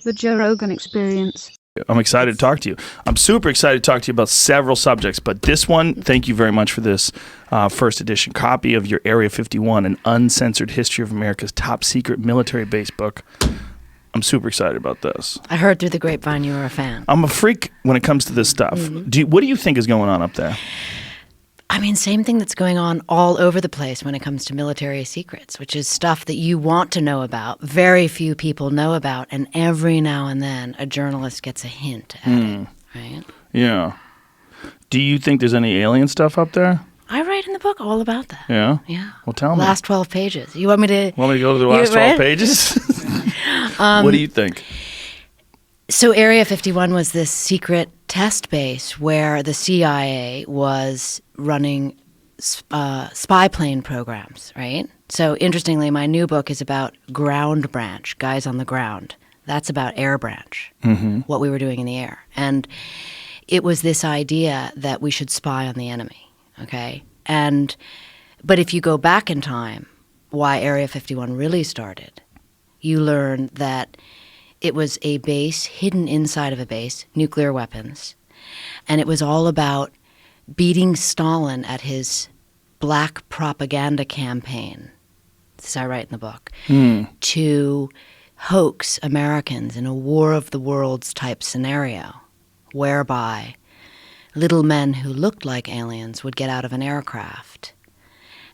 The Joe Rogan Experience. I'm excited to talk to you. I'm super excited to talk to you about several subjects, but this one, thank you very much for this first edition copy of your Area 51, an uncensored history of America's top secret military base book. I'm super excited about this. I heard through the grapevine you were a fan. I'm a freak when it comes to this stuff. What do you think is going on up there? I mean, same thing that's going on all over the place when it comes to military secrets, which is stuff that you want to know about, very few people know about, and every now and then a journalist gets a hint at it, right? Yeah. Do you think there's any alien stuff up there? I write in the book all about that. Yeah? Yeah. Well, tell me. Last 12 pages. You want me to... Want me to go to the last 12 pages? What do you think? So Area 51 was this secret test base where the CIA was running spy plane programs, right? So interestingly, my new book is about ground branch, guys on the ground. That's about air branch, what we were doing in the air. And it was this idea that we should spy on the enemy, okay? But if you go back in time, why Area 51 really started, you learn that it was a base hidden inside of a base, nuclear weapons, and it was all about beating Stalin at his black propaganda campaign, as I write in the book, to hoax Americans in a War of the Worlds type scenario, whereby little men who looked like aliens would get out of an aircraft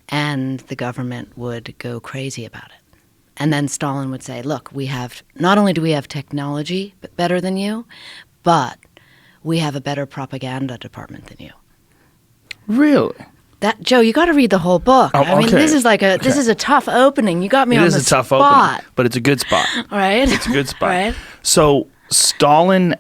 and the government would go crazy about it. And then Stalin would say, look, not only do we have technology better than you, but we have a better propaganda department than you. Really? Joe, you got to read the whole book. Oh, I mean, this is this is a tough opening. You got me on the spot. It is a tough opening, but it's a good spot. Right? It's a good spot. Right? So Stalin,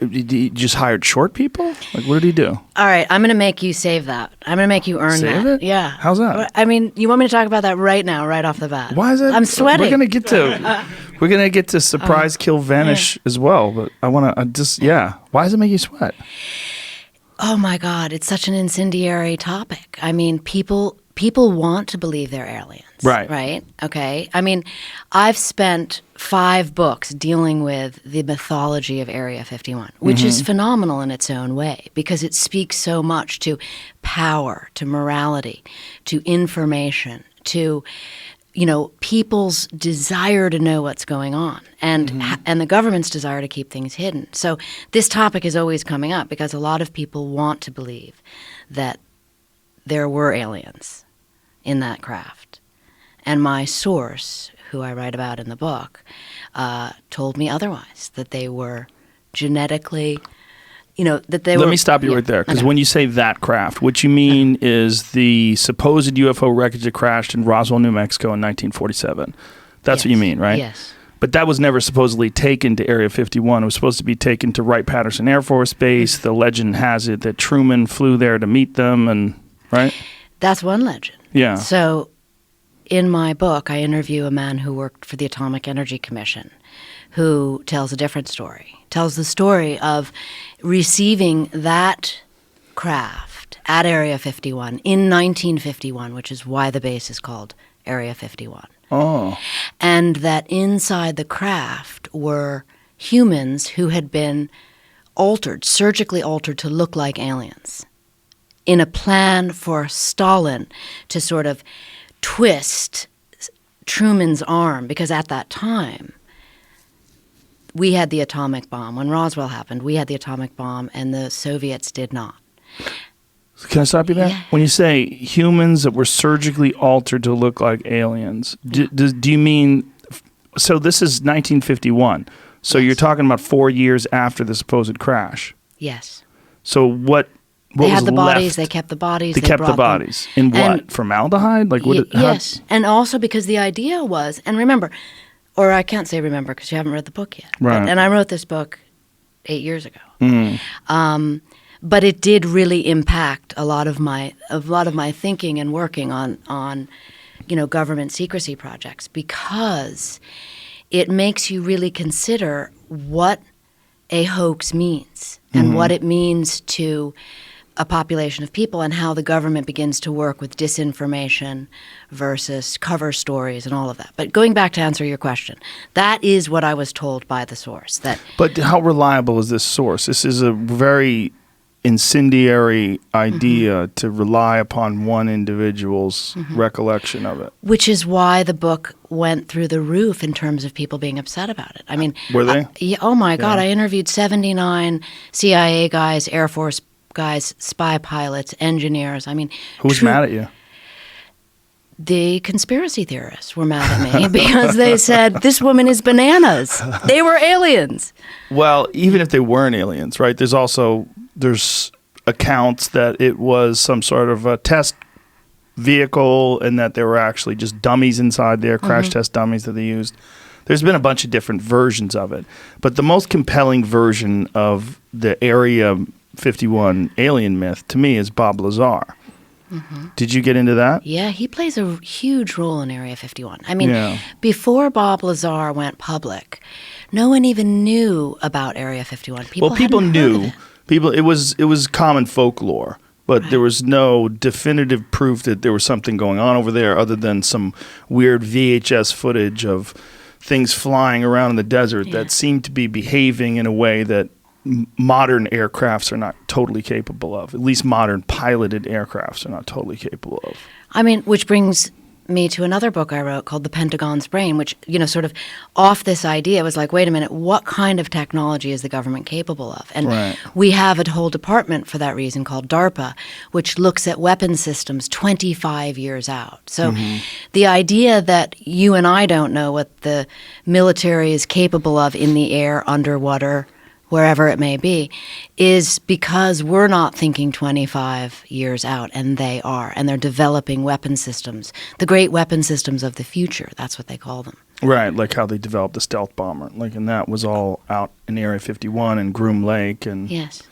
he just hired short people? Like, what did he do? All right, I'm going to make you save that. I'm going to make you earn that. Save it? Yeah. How's that? I mean, you want me to talk about that right now, right off the bat? Why is that? I'm sweating. We're gonna get to surprise, kill, vanish as well. But I want to Why does it make you sweat? Oh my God, it's such an incendiary topic. I mean, people want to believe they're aliens. Right. Right? Okay. I mean, I've spent 5 books dealing with the mythology of Area 51, which is phenomenal in its own way because it speaks so much to power, to morality, to information, to people's desire to know what's going on and the government's desire to keep things hidden. So this topic is always coming up because a lot of people want to believe that there were aliens in that craft. And my source, who I write about in the book, told me otherwise, that they were genetically... Let me stop you right there, because when you say that craft, what you mean is the supposed UFO wreckage that crashed in Roswell, New Mexico in 1947. That's what you mean, right? Yes. But that was never supposedly taken to Area 51. It was supposed to be taken to Wright-Patterson Air Force Base. The legend has it that Truman flew there to meet them, right? That's one legend. Yeah. So in my book, I interview a man who worked for the Atomic Energy Commission who tells a different story. Tells the story of receiving that craft at Area 51 in 1951, which is why the base is called Area 51. Oh. And that inside the craft were humans who had been surgically altered to look like aliens in a plan for Stalin to sort of twist Truman's arm, because at that time, we had the atomic bomb. When Roswell happened, we had the atomic bomb, and the Soviets did not. Can I stop you there? Yeah. When you say humans that were surgically altered to look like aliens, do you mean... So this is 1951. So Yes. you're talking about 4 years after the supposed crash. Yes. So what They was had the bodies. left? They kept the bodies. They kept the brought them. bodies. In what? And- Formaldehyde? Like what? Yes. And also because the idea was, and remember... Or I can't say remember because you haven't read the book yet. Right. And I wrote this book 8 years ago. But it did really impact a lot of my thinking and working on government secrecy projects, because it makes you really consider what a hoax means and what it means to a population of people and how the government begins to work with disinformation versus cover stories and all of that. But going back to answer your question, that is what I was told by the source. But how reliable is this source? This is a very incendiary idea to rely upon one individual's recollection of it. Which is why the book went through the roof in terms of people being upset about it. I mean, were they? Yeah, oh my God, I interviewed 79 CIA guys, Air Force guys, spy pilots, engineers. I mean, who's mad at you? The conspiracy theorists were mad at me because they said, this woman is bananas. They were aliens. Well, even if they weren't aliens, right? There's accounts that it was some sort of a test vehicle and that there were actually just dummies inside there, crash test dummies that they used. There's been a bunch of different versions of it. But the most compelling version of the Area 51 alien myth to me is Bob Lazar. Did you get into that? Yeah, he plays a huge role in Area 51. I mean, before Bob Lazar went public, no one even knew about Area 51. People knew. It was common folklore, but there was no definitive proof that there was something going on over there other than some weird VHS footage of things flying around in the desert that seemed to be behaving in a way that modern aircrafts are not totally capable of. At least modern piloted aircrafts are not totally capable of. I mean, which brings me to another book I wrote called The Pentagon's Brain, which, sort of off this idea was like, wait a minute, what kind of technology is the government capable of? And we have a whole department for that reason called DARPA, which looks at weapon systems 25 years out. So the idea that you and I don't know what the military is capable of in the air, underwater, wherever it may be, is because we're not thinking 25 years out, and they are. And they're developing weapon systems, the great weapon systems of the future. That's what they call them. Right, like how they developed the stealth bomber. And that was all out in Area 51 and Groom Lake. And yes.